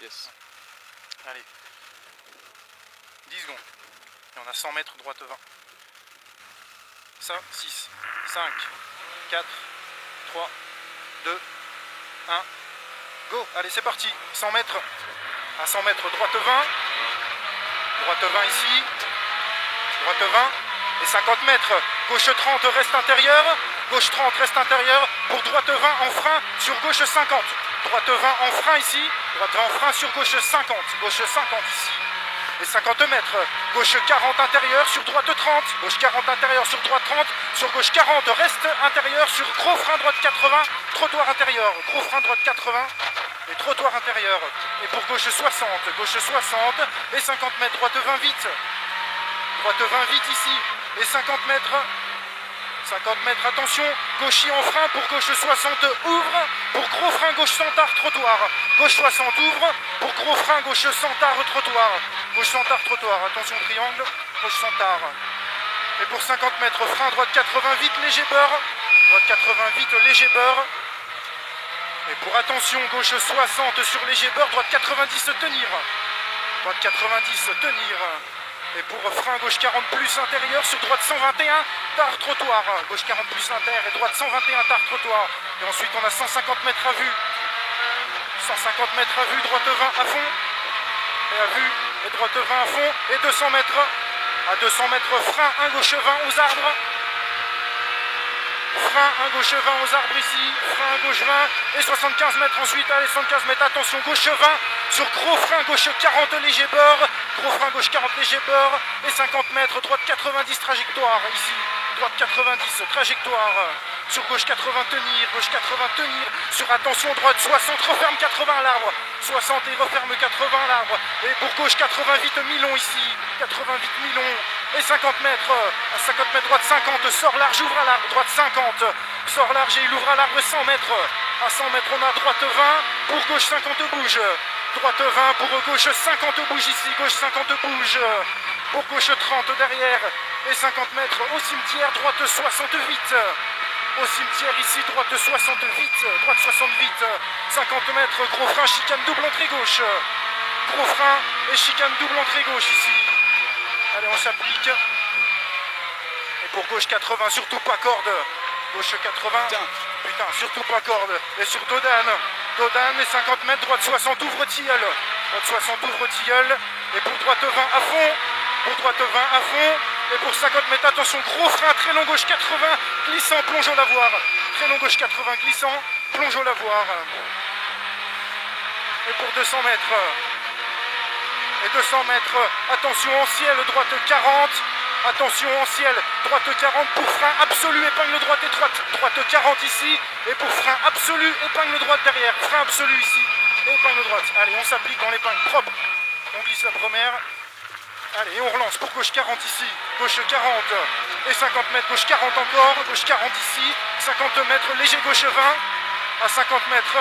Yes. Allez. 10 secondes. Et on a 100 mètres droite 20. 5, 6, 5, 4, 3, 2, 1. Go. Allez, c'est parti. 100 mètres. À 100 mètres, droite 20. Droite 20 ici. Droite 20. Et 50 mètres. Gauche 30, reste intérieur. Gauche 30, reste intérieur. Pour droite 20 en frein sur gauche 50. Droite 20 en frein ici. Droite 20 en frein sur gauche 50. Gauche 50 ici. Et 50 mètres. Gauche 40 intérieur sur droite 30. Gauche 40 intérieur sur droite 30. Sur gauche 40, reste intérieur sur gros frein droite 80. Trottoir intérieur. Gros frein droite 80. Et trottoir intérieur. Et pour gauche 60. Gauche 60. Et 50 mètres. Droite 20 vite. Droite 20 vite ici. Et 50 mètres. 50 mètres, attention, gauchis en frein pour gauche 60, ouvre, pour gros frein gauche centard, trottoir, gauche 60, ouvre, pour gros frein gauche centard, trottoir, gauche centard, trottoir, attention triangle, gauche centard, et pour 50 mètres, frein droite 80, vite, léger beurre, droite 80, vite, léger beurre, et pour attention, gauche 60 sur léger beurre, droite 90, tenir, droite 90, tenir. Et pour frein gauche 40 plus intérieur sur droite 121 tard trottoir. Gauche 40 plus inter et droite 121 tard trottoir. Et ensuite on a 150 mètres à vue. 150 mètres à vue, droite 20 à fond. Et à vue, et droite 20 à fond. Et 200 mètres. À 200 mètres, frein 1 gauche 20 aux arbres. Frein 1 gauche 20 aux arbres ici. Frein 1 gauche 20. Et 75 mètres ensuite. Allez, 75 mètres, attention, gauche 20. Sur gros frein gauche 40 léger bord. Gros frein gauche 40 léger bord. Et 50 mètres, droite 90 trajectoire ici. Droite 90 trajectoire. Sur gauche 80 tenir. Gauche 80 tenir. Sur attention droite 60 referme 80 à l'arbre. 60 et referme 80 à l'arbre. Et pour gauche 80 vite Milon ici. 80 vite Milon. Et 50 mètres. À 50 mètres droite 50. Sort large, ouvre à l'arbre. Droite 50. Sort large et il ouvre à l'arbre 100 mètres. À 100 mètres on a droite 20. Pour gauche 50 bouge. Droite 20 pour gauche 50 bouge ici, gauche 50 bouge, pour gauche 30 derrière, et 50 mètres au cimetière, droite 68, au cimetière ici, droite 68, droite 68, 50 mètres, gros frein, chicane double entrée gauche, gros frein et chicane double entrée gauche ici, allez on s'applique, et pour gauche 80, surtout pas corde, gauche 80, putain, surtout pas corde, et sur Dodane, Dodane et 50 mètres, droite 60, ouvre tilleul. Droite 60, ouvre tilleul. Et pour droite 20 à fond. Pour droite 20 à fond. Et pour 50 mètres, attention, gros frein, très long gauche 80, glissant, plonge au lavoir. Très long gauche 80, glissant, plonge au lavoir. Et pour 200 mètres. Et 200 mètres, attention en ciel, droite 40. Attention en ciel, droite 40 pour frein absolu, épingle droite et droite 40 ici, et pour frein absolu, épingle droite derrière, frein absolu ici, et épingle droite. Allez, on s'applique dans l'épingle propre, on glisse la première, allez, et on relance pour gauche 40 ici, gauche 40, et 50 mètres, gauche 40 encore, gauche 40 ici, 50 mètres, léger gauche 20, à 50 mètres,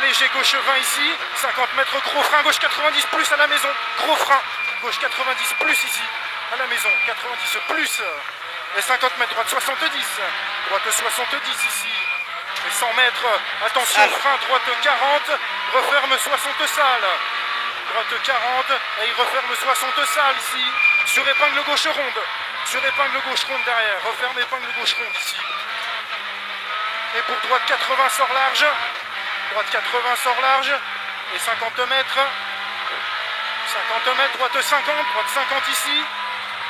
léger gauche 20 ici, 50 mètres, gros frein, gauche 90 plus à la maison, gros frein, gauche 90 plus ici, à la maison, 90 plus, et 50 mètres, droite 70, droite 70 ici, et 100 mètres, attention, frein, droite 40, referme 60 salles, droite 40, et il referme 60 salles ici, sur épingle gauche ronde, sur épingle gauche ronde derrière, referme épingle gauche ronde ici, et pour droite 80 sort large, droite 80 sort large, et 50 mètres, 50 mètres, droite 50 ici,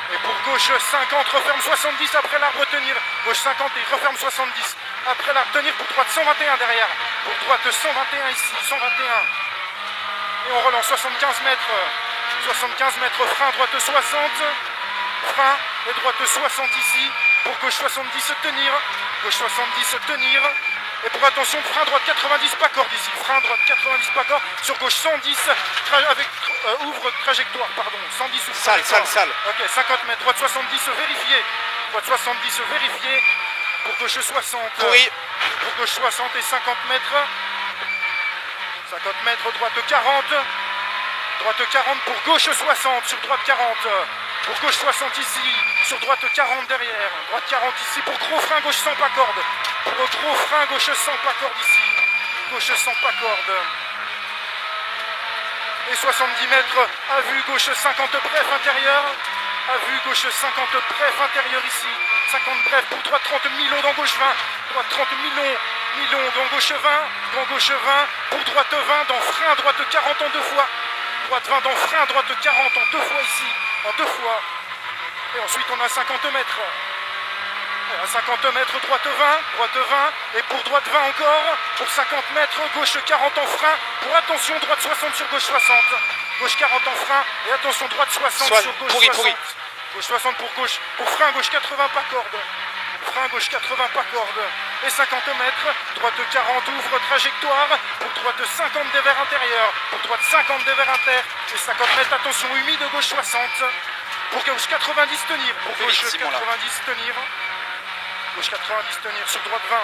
et pour gauche 50, referme 70 après l'arbre tenir. Gauche 50 et referme 70. Après l'arbre tenir pour droite 121 derrière. Pour droite 121 ici, 121. Et on relance 75 mètres. 75 mètres, frein, droite 60. Frein et droite 60 ici. Pour gauche 70, tenir. Gauche 70, tenir. Et pour attention, frein droite 90, pas corde ici. Frein droite 90, pas corde. Sur gauche 110, avec ouvre trajectoire, pardon. 110 ouvre trajectoire. Salle. Ok, 50 mètres, droite 70, vérifié. Droite 70, vérifié. Pour gauche 60. Oui. Pour gauche 60 et 50 mètres. 50 mètres, droite 40. Droite 40 pour gauche 60, sur droite 40. Pour gauche 60 ici, sur droite 40 derrière. Droite 40 ici, pour gros frein, gauche 100 pas corde. Pour gros frein, gauche 100 pas corde ici. Gauche 100 pas corde. et 70 mètres à vue gauche 50 bref intérieur, à vue gauche 50 bref intérieur ici, 50 bref pour droite 30 Milon dans gauche 20, droite 30 Milon dans gauche 20 pour droite 20 dans frein droite 40 en deux fois, droite 20 dans frein droite 40 en deux fois ici, en deux fois, et ensuite on a 50 mètres. À 50 mètres, droite 20, et pour droite 20 encore, pour 50 mètres, gauche 40 en frein, pour attention, droite 60 sur gauche 60, gauche 40 en frein, et attention, droite 60 sur gauche 60, gauche 60 pour frein, gauche 80 pas corde, frein, gauche 80 pas corde, et 50 mètres, droite 40 ouvre trajectoire, pour droite 50 des verres intérieurs, pour droite 50 des verres inter, et 50 mètres, attention, humide, gauche 60, pour gauche 90 tenir, pour gauche 90 tenir, gauche 90 tenir sur droite 20,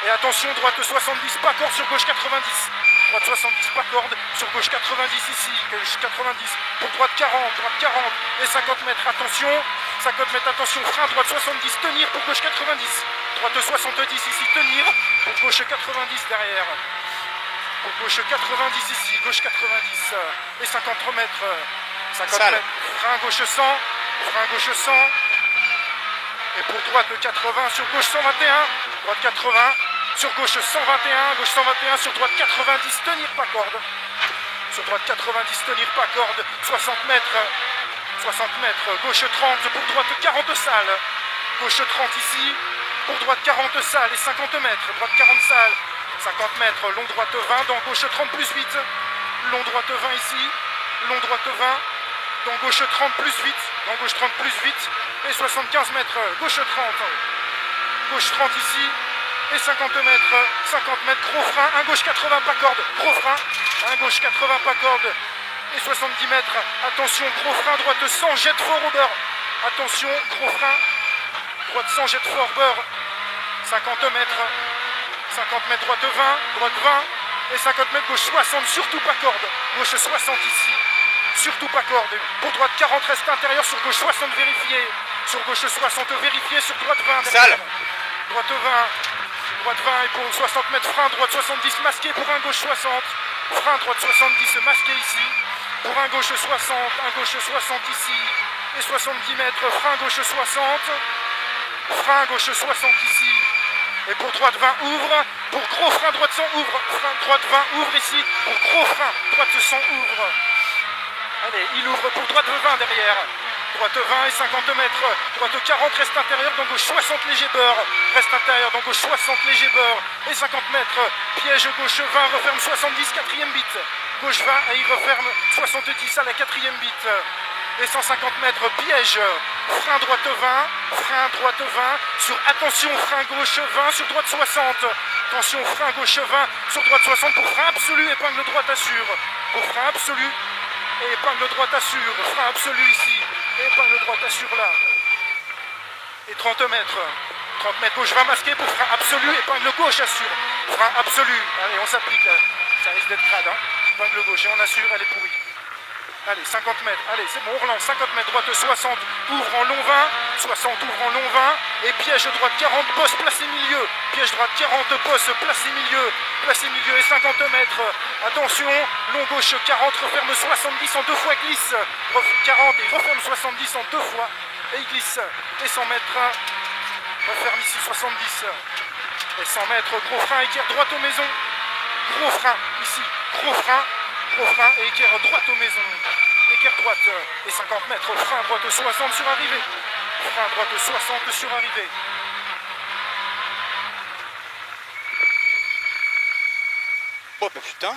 et attention droite 70 pas corde sur gauche 90, droite 70 pas corde sur gauche 90 ici, gauche 90 pour droite 40 et 50 mètres, attention 50 mètres, attention frein, droite 70 tenir pour gauche 90, droite 70 ici tenir pour gauche 90 derrière, pour gauche 90 ici, gauche 90 et 50 mètres, 50 mètres, frein gauche 100, frein gauche 100. Et pour droite 80 sur gauche 121, droite 80 sur gauche 121, gauche 121 sur droite 90, tenir pas corde. Sur droite 90, tenir pas corde, 60 mètres, gauche 30 pour droite 40 salles. Gauche 30 ici, pour droite 40 salles et 50 mètres, droite 40 salles, 50 mètres, long droite 20, dans gauche 30 plus 8, long droite 20 ici, long droite 20, dans gauche 30 plus 8, dans gauche 30 plus 8, et 75 mètres, gauche 30 ici, et 50 mètres, gros frein, un gauche 80 pas corde, gros frein, un gauche 80 pas corde, et 70 mètres, attention, gros frein, droite 100, jette fort au beurre, attention, gros frein, droite 100, jette fort, beurre, 50 mètres, droite 20, et 50 mètres, gauche 60, surtout pas corde, gauche 60 ici, surtout pas corde, pour droite 40 reste intérieur, sur gauche 60 vérifié, sur gauche 60 vérifié, sur droite 20 derrière. Droite 20 et pour 60 mètres frein, droite 70 masqué pour un gauche 60, frein droite 70 masqué ici, pour un gauche 60 ici, et 70 mètres, frein gauche 60 ici, et pour droite 20 ouvre, pour gros frein droite 100 ouvre, frein droite 20 ouvre ici, pour gros frein droite 100 ouvre. Allez, il ouvre pour droite 20 derrière. Droite 20 et 50 mètres. Droite 40 reste intérieur, dans gauche 60 léger beurre. Reste intérieur, dans gauche 60 léger beurre. Et 50 mètres. Piège gauche 20, referme 70, quatrième bit. Gauche 20 et il referme 70 à la quatrième bit. Et 150 mètres, piège. Frein droite 20. Sur attention, frein gauche 20 sur droite 60. Attention, frein gauche 20 sur droite 60 pour frein absolu, épingle droite assure. Pour frein absolu. Et épingle droite assure, frein absolu ici, et épingle droite assure là. Et 30 mètres gauche 20 masqué pour frein absolu, épingle gauche assure, frein absolu. Allez, on s'applique là, ça risque d'être crade, hein. Épingle gauche et on assure, elle est pourrie. Allez, 50 mètres, allez, c'est bon, on relance, 50 mètres, droite 60, ouvre en long 20, 60 ouvre en long 20, et piège droite 40, poste, placé milieu, piège droite 40, poste, placé milieu, et 50 mètres, attention, long gauche 40, referme 70 en deux fois, glisse, 40 et referme 70 en deux fois, et il glisse, et 100 mètres, referme ici 70, et 100 mètres, gros frein, équerre droite aux maisons, gros frein, ici, gros frein, et équerre droite aux maisons, équerre droite, et 50 mètres, frein droite 60 sur arrivée, frein droite 60 sur arrivée. Oh bah putain.